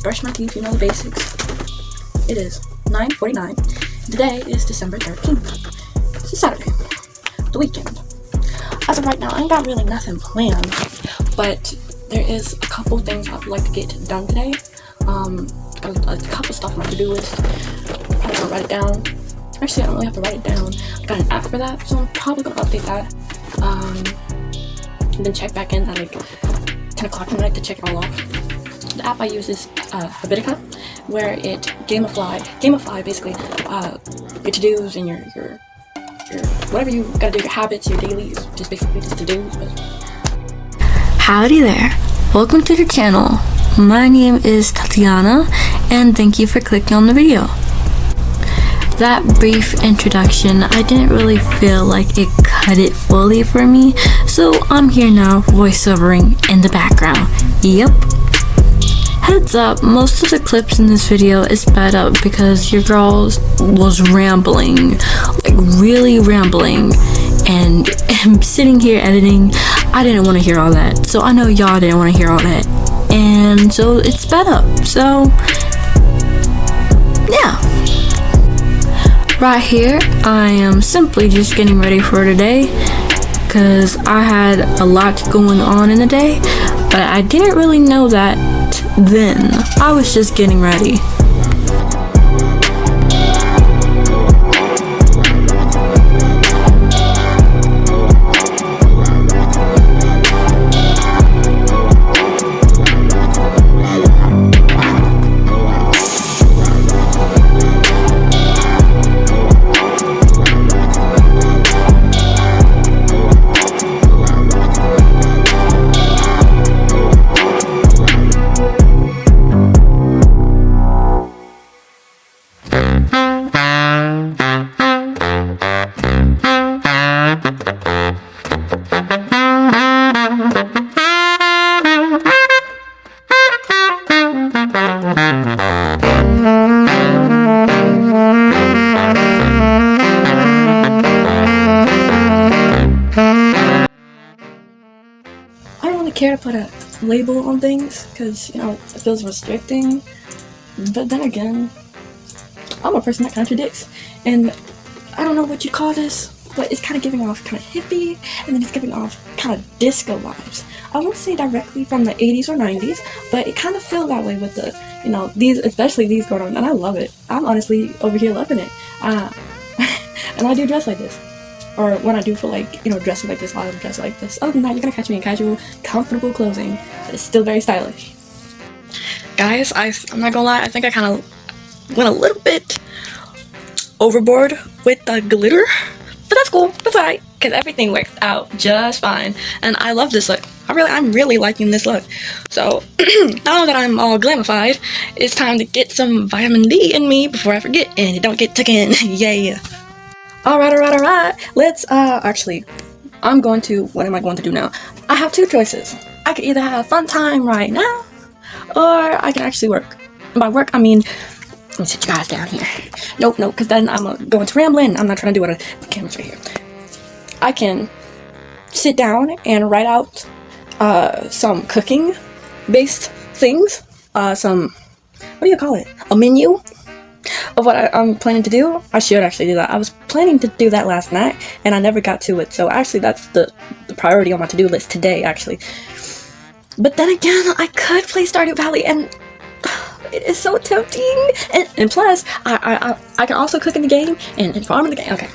brush my teeth, you know the basics. It is 9:49. Today is December 13th. It's a Saturday, the weekend. As of right now, I ain't got really nothing planned, but there is a couple things I'd like to get done today. Got a couple stuff on my to-do list. Probably gonna write it down. Actually, I don't really have to write it down. I got an app for that, so I'm probably gonna update that. And then check back in at like 10 o'clock tonight to check it all off. The app I use is Habitica, where it gamify basically your to-dos and your whatever you gotta do, your habits, your dailies, just basically just to-dos. But howdy there, welcome to the channel. My name is TaTeUnana, and thank you for clicking on the video. That brief introduction, I didn't really feel like it cut it fully for me, so I'm here now voiceovering in the background. Yep. Heads up, most of the clips in this video is sped up because your girl was rambling, like really rambling, and I'm sitting here editing. I didn't want to hear all that, so I know y'all didn't want to hear all that, and so it's sped up. So yeah. Right here, I am simply just getting ready for today because I had a lot going on in the day, but I didn't really know that then. I was just getting ready. I don't really care to put a label on things because, you know, it feels restricting. But then again, I'm a person that contradicts. And I don't know what you call this, but it's kind of giving off kind of hippie, and then it's giving off kind of disco vibes. I won't say directly from the 80s or 90s, but it kind of feels that way with the, you know, these, especially these going on, and I love it. I'm honestly over here loving it. And I do dress like this. Or when I do feel like, you know, dressing like this, I'll dress like this. Other than that, you're gonna catch me in casual, comfortable clothing, but it's still very stylish. Guys, I'm not gonna lie, I think I kind of went a little bit overboard with the glitter, but that's cool, that's alright, because everything works out just fine, and I love this look. I'm really liking this look. So, now that I'm all glamified, it's time to get some vitamin D in me before I forget, and it don't get taken. Yeah. Alright. Let's, actually, what am I going to do now? I have two choices. I could either have a fun time right now, or I can actually work. And by work, I mean, let me sit you guys down here. Nope, because then I'm going to rambling. I'm not trying to do it. The camera's right here. I can sit down and write out, some cooking-based things. What do you call it? A menu of what I'm planning to do. I should actually do that. I was planning to do that last night, and I never got to it. So actually, that's the priority on my to-do list today, actually. But then again, I could play Stardew Valley, and it is so tempting. And plus, I can also cook in the game and farm in the game. Okay,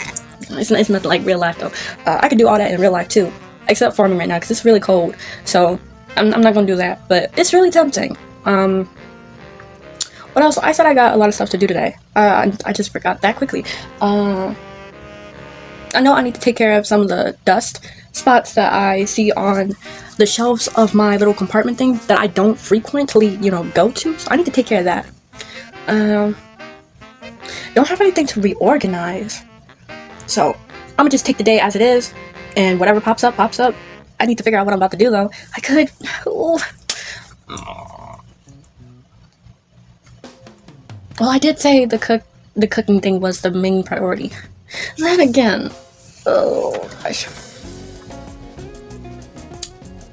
it's nothing like real life though. I can do all that in real life too, except farming right now because it's really cold. So I'm not gonna do that. But it's really tempting. What else? I said I got a lot of stuff to do today. I just forgot that quickly. I know I need to take care of some of the dust spots that I see on the shelves of my little compartment thing that I don't frequently, you know, go to. So I need to take care of that. Don't have anything to reorganize. So I'm gonna just take the day as it is, and whatever pops up, pops up. I need to figure out what I'm about to do though. I could. Ooh. Well, I did say the cooking thing was the main priority. Then again, oh gosh.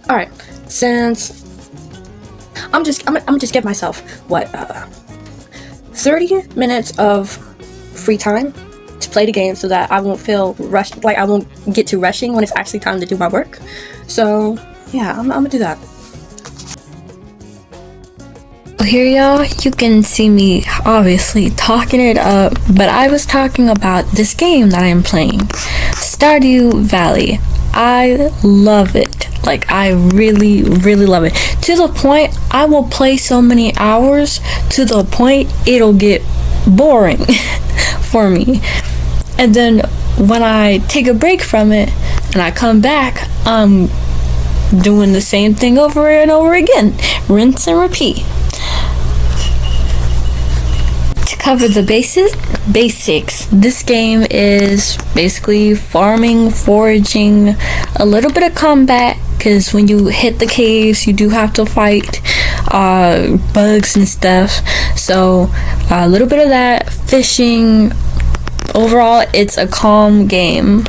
Alright, since I'm just give myself what 30 minutes of free time to play the game so that I won't feel rushed, like I won't get to rushing when it's actually time to do my work. So yeah, I'm gonna do that. Here, y'all, you can see me obviously talking it up, but I was talking about this game that I am playing, Stardew Valley. I love it. Like, I really, really love it. To the point, I will play so many hours to the point it'll get boring for me. And then when I take a break from it and I come back, I'm doing the same thing over and over again. Rinse and repeat. Cover the basics. This game is basically farming, foraging, a little bit of combat, because when you hit the caves you do have to fight bugs and stuff. So a little bit of that, fishing. Overall, it's a calm game,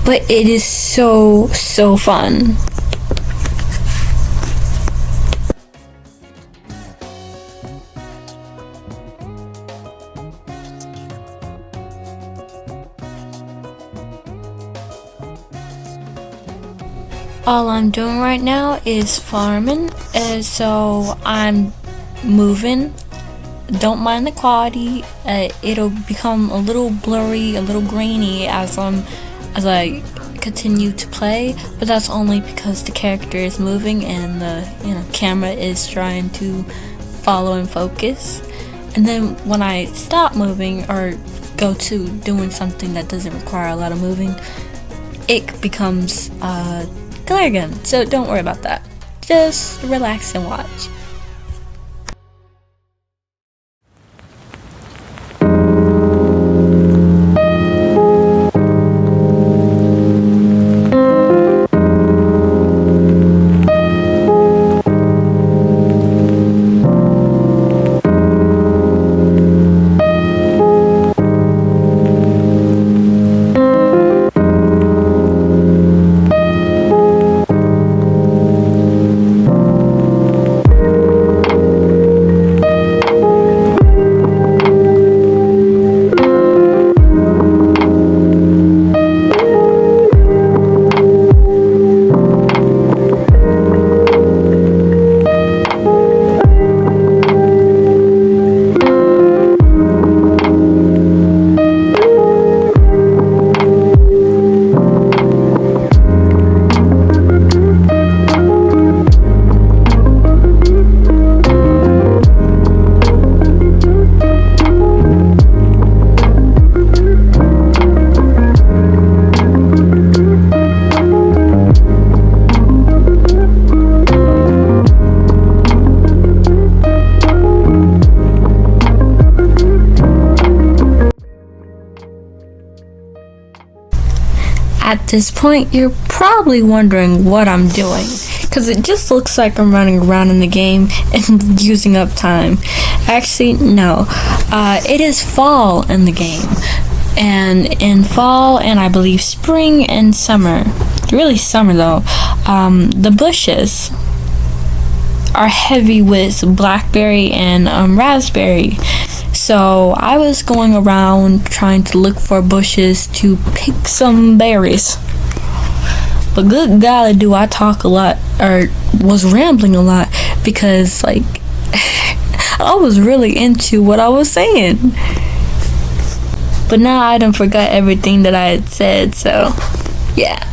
but it is so fun. All I'm doing right now is farming, so I'm moving. Don't mind the quality. It'll become a little blurry, a little grainy as I continue to play, but that's only because the character is moving and the camera is trying to follow and focus. And then when I stop moving or go to doing something that doesn't require a lot of moving, it becomes clear again. So don't worry about that. Just relax and watch. At this point, you're probably wondering what I'm doing, because it just looks like I'm running around in the game and using up time. Actually, no. It is fall in the game, and in fall and I believe spring and summer, really summer though, the bushes are heavy with blackberry and raspberry. So I was going around trying to look for bushes to pick some berries. But good golly, do I talk a lot, or was rambling a lot, because like I was really into what I was saying. But now I done forgot everything that I had said, so yeah.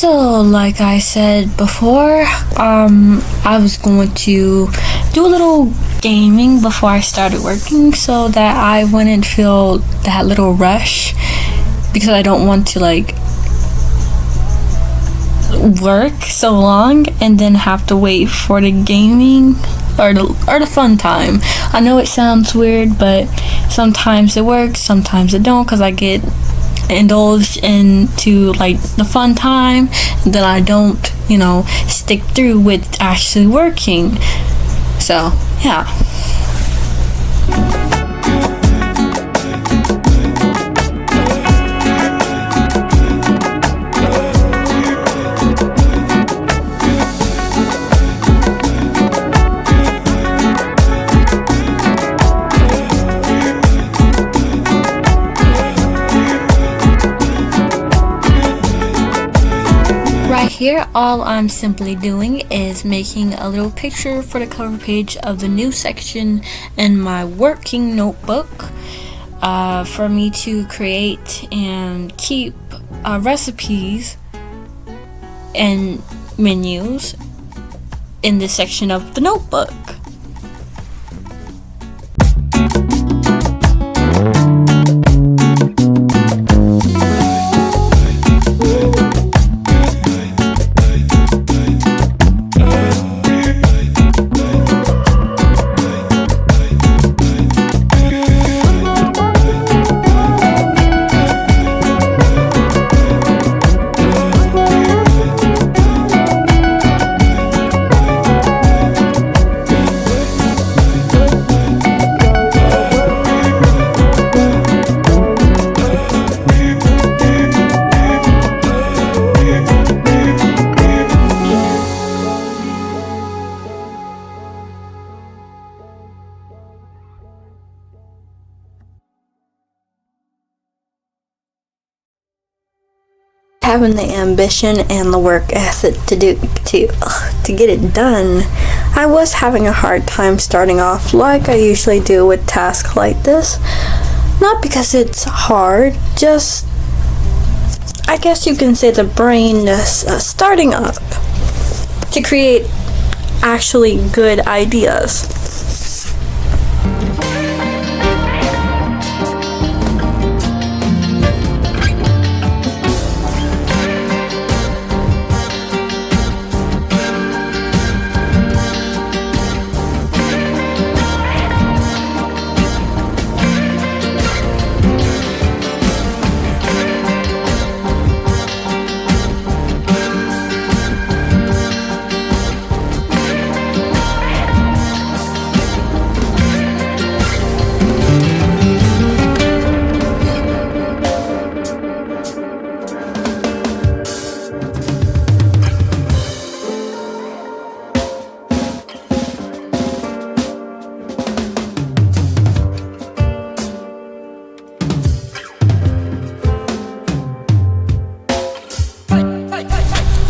So, like I said before, I was going to do a little gaming before I started working so that I wouldn't feel that little rush, because I don't want to like work so long and then have to wait for the gaming or the fun time. I know it sounds weird, but sometimes it works, sometimes it don't, because I get indulged into like the fun time and then I don't, stick through with actually working. So yeah. Here, all I'm simply doing is making a little picture for the cover page of the new section in my working notebook for me to create and keep recipes and menus in this section of the notebook. Having the ambition and the work ethic to get it done, I was having a hard time starting off like I usually do with tasks like this. Not because it's hard, just I guess you can say the brain is starting up to create actually good ideas.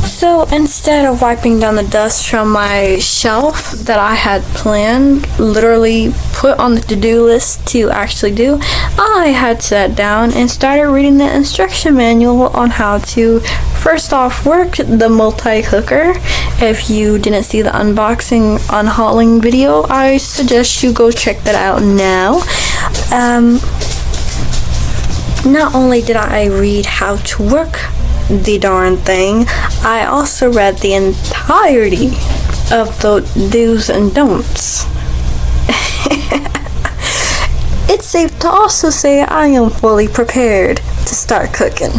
So instead of wiping down the dust from my shelf that I had planned, literally put on the to-do list to actually do, I had sat down and started reading the instruction manual on how to first off work the multi-cooker. If you didn't see the unboxing unhauling video, I suggest you go check that out now. Not only did I read how to work the darn thing, I also read the entirety of the do's and don'ts. It's safe to also say I am fully prepared to start cooking.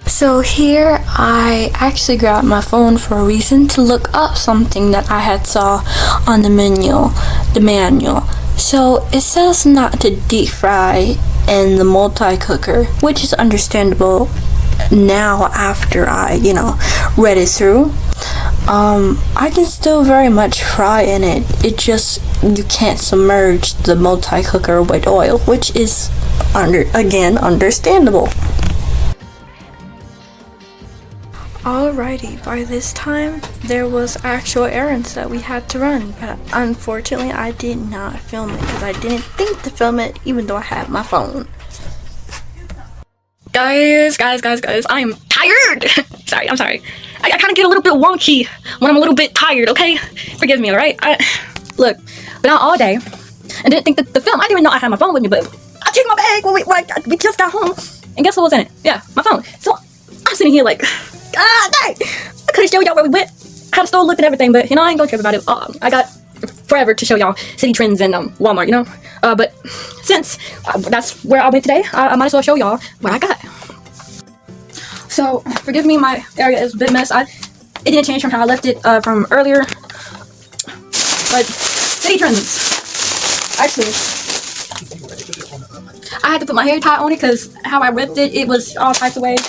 So here I actually grabbed my phone for a reason to look up something that I had saw on the manual. So it says not to deep fry in the multi-cooker, which is understandable now after I, read it through. I can still very much fry in it. It just, you can't submerge the multi-cooker with oil, which is understandable. Alrighty, by this time, there was actual errands that we had to run, but unfortunately I did not film it because I didn't think to film it even though I had my phone. Guys, I am tired. I'm sorry. I kind of get a little bit wonky when I'm a little bit tired, okay? Forgive me, alright? Look, been out all day and didn't think that the film, I didn't even know I had my phone with me, but I checked my bag when we just got home, and guess what was in it? Yeah, my phone. So I'm sitting here like, dang, I could have showed y'all where we went. I had a store look and everything, but you know, I ain't gonna trip about it. I got forever to show y'all City Trends and Walmart, you know? But since that's where I went today, I might as well show y'all what I got. So, forgive me, my area is a bit mess. It didn't change from how I left it from earlier. But, City Trends. Actually, I had to put my hair tie on it because how I ripped it, it was all types of ways.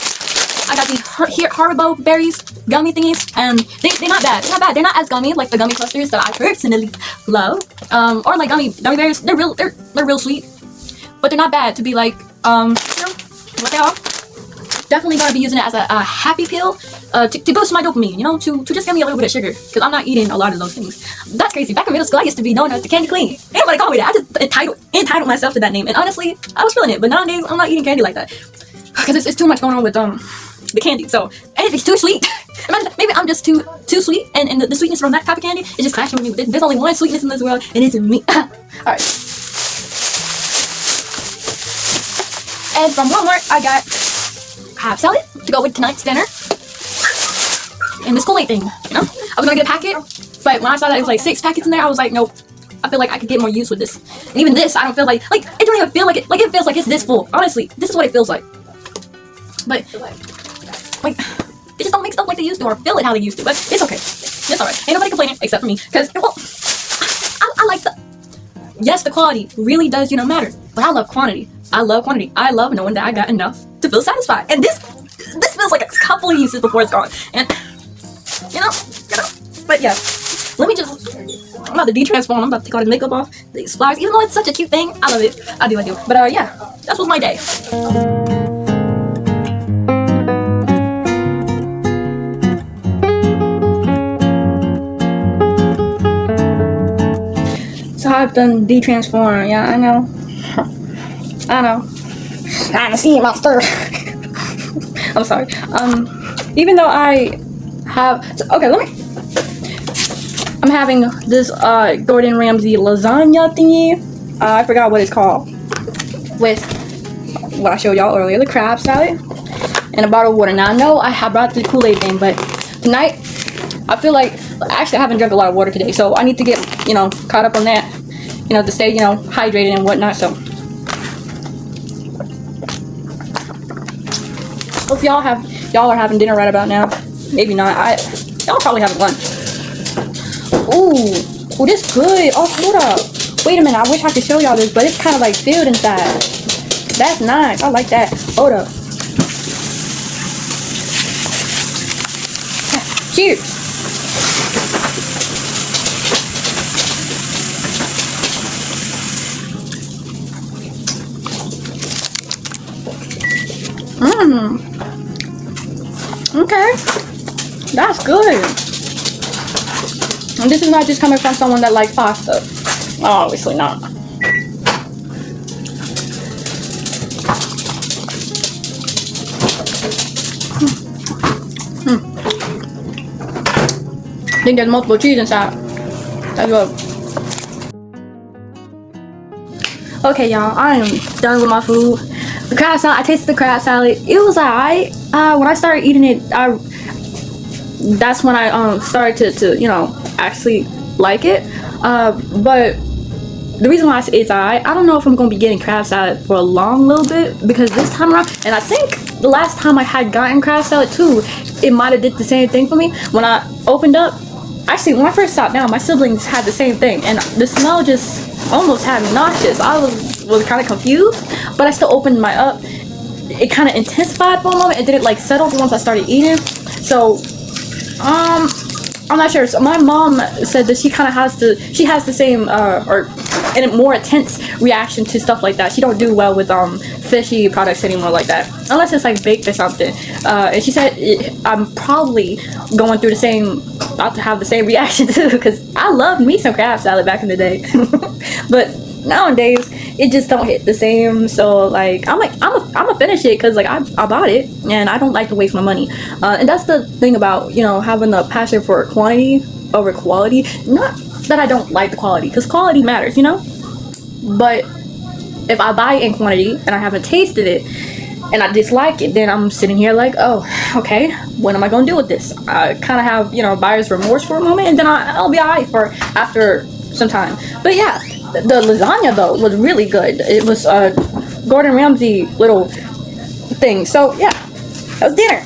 I got these Haribo berries, gummy thingies, and they're not bad. They're not bad. They're not as gummy like the gummy clusters that I personally love. Or like gummy bears. They're real sweet, but they're not bad to be like you know what they are. Definitely gonna be using it as a happy pill to boost my dopamine, you know, to just give me a little bit of sugar, because I'm not eating a lot of those things. That's crazy. Back in middle school, I used to be known as the candy queen. Ain't nobody called me that. I just entitled myself to that name, and honestly, I was feeling it. But nowadays, I'm not eating candy like that because it's too much going on with the candy. So and it's too sweet. Imagine, maybe I'm just too sweet, and the sweetness from that type of candy is just clashing with me. There's only one sweetness in this world, and it's me. All right. And from Walmart, I got crab salad to go with tonight's dinner. And this Kool-Aid thing, you know? I was gonna get a packet, but when I saw that it was like 6 packets in there, I was like, nope. I feel like I could get more use with this. And even this, I don't feel like it don't even feel like it. Like, it feels like it's this full. Honestly, this is what it feels like. But, like, they just don't make stuff like they used to or fill it how they used to. But it's okay. It's alright. Ain't nobody complaining except for me. Because, well, I like the... Yes, the quality really does, you know, matter. But I love quantity. I love quantity. I love knowing that I got enough to feel satisfied. And this feels like a couple of uses before it's gone. And you know. But yeah, let me just. I'm about to de-transform. I'm about to take all the makeup off, these flowers. Even though it's such a cute thing, I love it. I do. But yeah, that was my day. So I've done de-transform. Yeah, I know. I'm a sea monster. I'm sorry. Even though I have, I'm having this Gordon Ramsay lasagna thingy. I forgot what it's called. With what I showed y'all earlier, the crab salad and a bottle of water. Now I know I have brought the Kool-Aid thing, but tonight I feel like actually I haven't drank a lot of water today, so I need to get caught up on that. To stay hydrated and whatnot. So. If y'all are having dinner right about now. Maybe not. Y'all probably having lunch. Ooh, this good. Oh, hold up. Wait a minute. I wish I could show y'all this, but it's kind of like filled inside. That's nice. I like that. Hold up. Cheers. Okay, that's good. And this is not just coming from someone that likes pasta. Obviously not. I think there's multiple cheese inside. That's good. Okay, y'all, I am done with my food. The crab salad, I tasted the crab salad. It was alright. When I started eating it, that's when I started to actually like it. But the reason why it's alright, I don't know if I'm gonna be getting crab salad for a long little bit, because this time around, and I think the last time I had gotten crab salad too, it might have did the same thing for me. When I opened up, actually when I first sat down, my siblings had the same thing, and the smell just almost had me nauseous. I was kind of confused, but I still opened my up. It kind of intensified for a moment, and then it settled once I started eating. So I'm not sure. So my mom said that she kind of has the same or and a more intense reaction to stuff like that. She don't do well with fishy products anymore like that, unless it's like baked or something. And she said I'm probably going through about to have the same reaction too, because I loved me some crab salad back in the day, but nowadays it just don't hit the same. So like I'm gonna finish it because like I bought it and I don't like to waste my money. And that's the thing about, you know, having a passion for quantity over quality. Not that I don't like the quality, because quality matters, you know, but if I buy it in quantity and I haven't tasted it and I dislike it, then I'm sitting here like, oh, okay, what am I gonna do with this? I kind of have, you know, buyer's remorse for a moment, and then I'll be alright for after some time. But yeah, the lasagna though was really good. It was Gordon Ramsay little thing. So yeah, that was dinner.